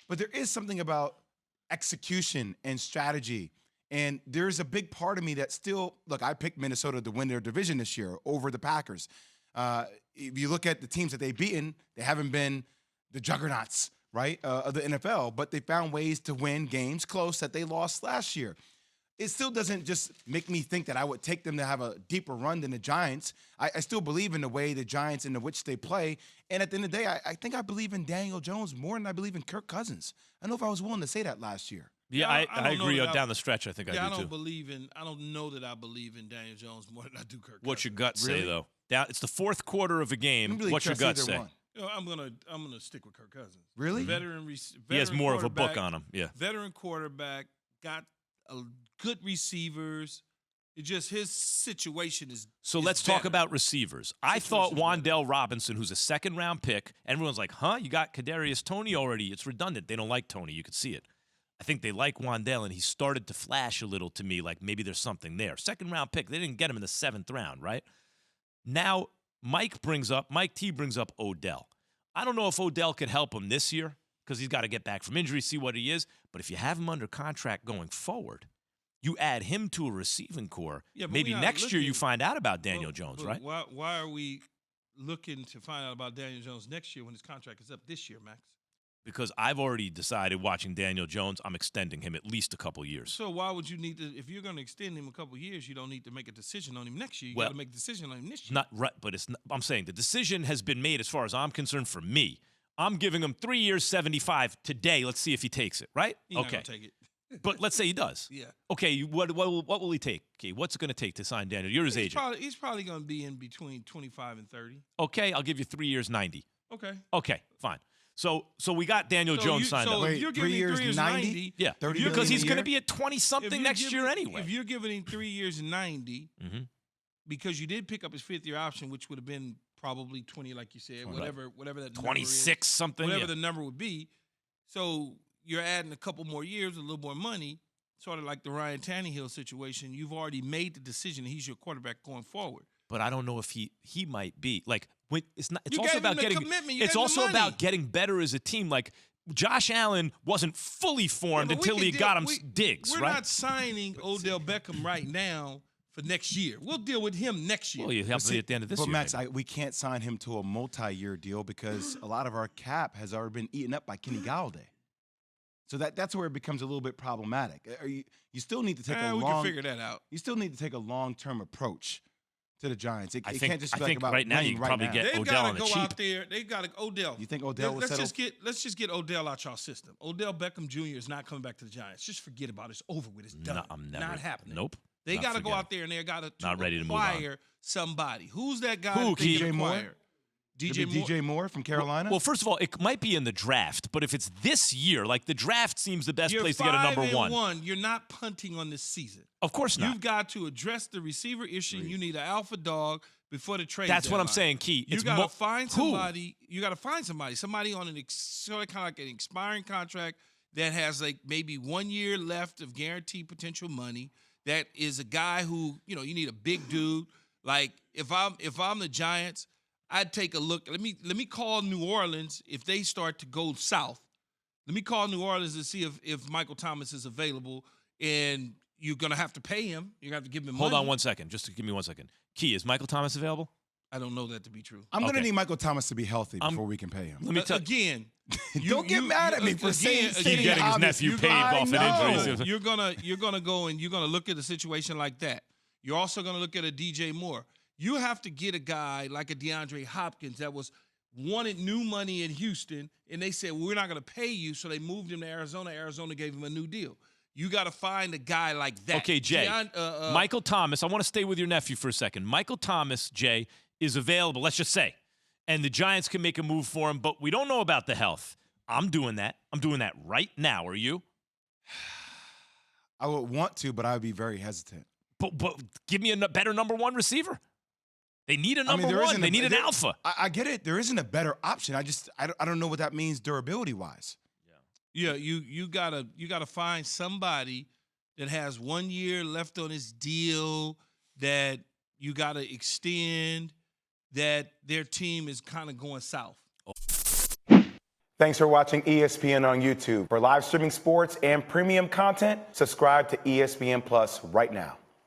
but there is something about execution and strategy. And there's a big part of me that still, look, I picked Minnesota to win their division this year over the Packers. If you look at the teams that they've beaten, they haven't been the juggernauts, right, of the NFL, but they found ways to win games close that they lost last year. It still doesn't just make me think that I would take them to have a deeper run than the Giants. I still believe in the way the Giants in which they play. And at the end of the day, I think I believe in Daniel Jones more than I believe in Kirk Cousins. I don't know if I was willing to say that last year. Yeah, I agree down the stretch. I think I do, too. I don't know that I believe in Daniel Jones more than I do Kirk Cousins. What's your gut say, Really? though? It's the fourth quarter of a game. Really What's your gut trust either say? one. You know, I'm gonna stick with Kirk Cousins. Really? Veteran He has more of a book quarterback, on him. Yeah. Veteran quarterback, got good receivers. It's just his situation is. So is let's talk better. about receivers. I thought Situation's better. Wan'Dale Robinson, who's a second-round pick, everyone's like, huh? You got Kadarius Toney already. It's redundant. They don't like Toney. You could see it. I think they like Wan'Dale, and he started to flash a little to me, like maybe there's something there. Second-round pick. They didn't get him in the 7th round, right? Now, Mike T brings up Odell. I don't know if Odell could help him this year because he's got to get back from injury, see what he is. But if you have him under contract going forward, you add him to a receiving core. Yeah, but maybe we are next year you looking- find out about Daniel Jones, But right? Why are we looking to find out about Daniel Jones next year when his contract is up this year, Max? Because I've already decided watching Daniel Jones, I'm extending him at least a couple years. So why would you need to? If you're going to extend him a couple of years, you don't need to make a decision on him next year. You Well, got to make a decision on him this year. Not right, but it's. Not, I'm saying the decision has been made as far as I'm concerned for me. I'm giving him 3 years, 75 today. Let's see if he takes it, right? He's not okay. gonna take it. But let's say he does. Yeah. Okay, what will he take? Okay, what's it going to take to sign Daniel? You're his agent. He's probably going to be in between 25 and 30. Okay, I'll give you 3 years, 90. Okay. Okay, fine. So we got Daniel Jones signed up. So if you're Wait, 3 giving him 3 years, years 90, Yeah, 30 because million he's a going to year? be at 20-something next year anyway. If you're giving him 3 years and 90, Mm-hmm. because you did pick up his 5th-year option, which would have been probably 20, like you said, whatever that number 26 is, something. whatever Yeah. the number would be. So you're adding a couple more years, a little more money, sort of like the Ryan Tannehill situation. You've already made the decision. He's your quarterback going forward. But I don't know if he might be like when it's not. It's You also gave him about the getting. commitment. You It's gave him also the money. about getting better as a team. Like Josh Allen wasn't fully formed Yeah, but until we he can got him deal- digs, We're right? not signing Odell Beckham right now for next year. We'll deal with him next year. Well, you help me at the end of this But year. Max, maybe. we can't sign him to a multi-year deal because a lot of our cap has already been eaten up by Kenny Galladay. So that's where it becomes a little bit problematic. You still need to take we can figure that out. You still need to take a long-term approach to the Giants. It I can't just be I like think about right now winning you can right probably now. get They've Odell got on to the go cheap. out there. They've got to Odell. You think Odell will settle? Let's just get Odell out y'all system. Odell Beckham Jr. is not coming back to the Giants. Just forget about it. It's over with. It's done. No, I'm never. Not happening. Nope. They Not got to go forgetting. out there and they got to Not ready to move on. acquire somebody. Who's that guy? Who, that they can DJ Moore? acquire? Maybe DJ Moore from Carolina? Well, first of all, it might be in the draft, but if it's this year, like the draft seems the best You're place to get a number 5-1. You're not punting on this season. Of course not. You've got to address the receiver issue. You need an alpha dog before the trade. That's what I'm deadline. saying, Key. You It's got to find who? somebody. You got to find somebody on an sort of kind of like an expiring contract that has like maybe 1 year left of guaranteed potential money. That is a guy who you need a big dude. Like if I'm the Giants, I'd take a look. Let me call New Orleans if they start to go south. Let me call New Orleans to see if Michael Thomas is available, and you're gonna have to pay him. You're gonna have to give him Hold money. on 1 second. Just to give me 1 second. Key, is Michael Thomas available? I don't know that to be true. I'm going to Okay. need Michael Thomas to be healthy before we can pay him. Let me tell Again, Don't get mad at me for saying Keep stating getting his obvious. nephew You paid guys off an know. injury. You're gonna go and you're gonna look at a situation like that. You're also gonna look at a DJ Moore. You have to get a guy like a DeAndre Hopkins that wanted new money in Houston, and they said we're not gonna pay you, so they moved him to Arizona. Arizona gave him a new deal. You got to find a guy like that. Okay, Jay. Michael Thomas, I want to stay with your nephew for a second. Michael Thomas, Jay, is available, let's just say, and the Giants can make a move for him, but we don't know about the health. I'm doing that. I'm doing that right now. Are you? I would want to, but I would be very hesitant. But give me a better number one receiver. They need a number there one. isn't They need an there- alpha. I get it. There isn't a better option. I don't know what that means durability wise. Yeah, you gotta find somebody that has 1 year left on his deal that you gotta extend, that their team is kind of going south. Thanks for watching ESPN on YouTube. For live streaming sports and premium content, subscribe to ESPN Plus right now.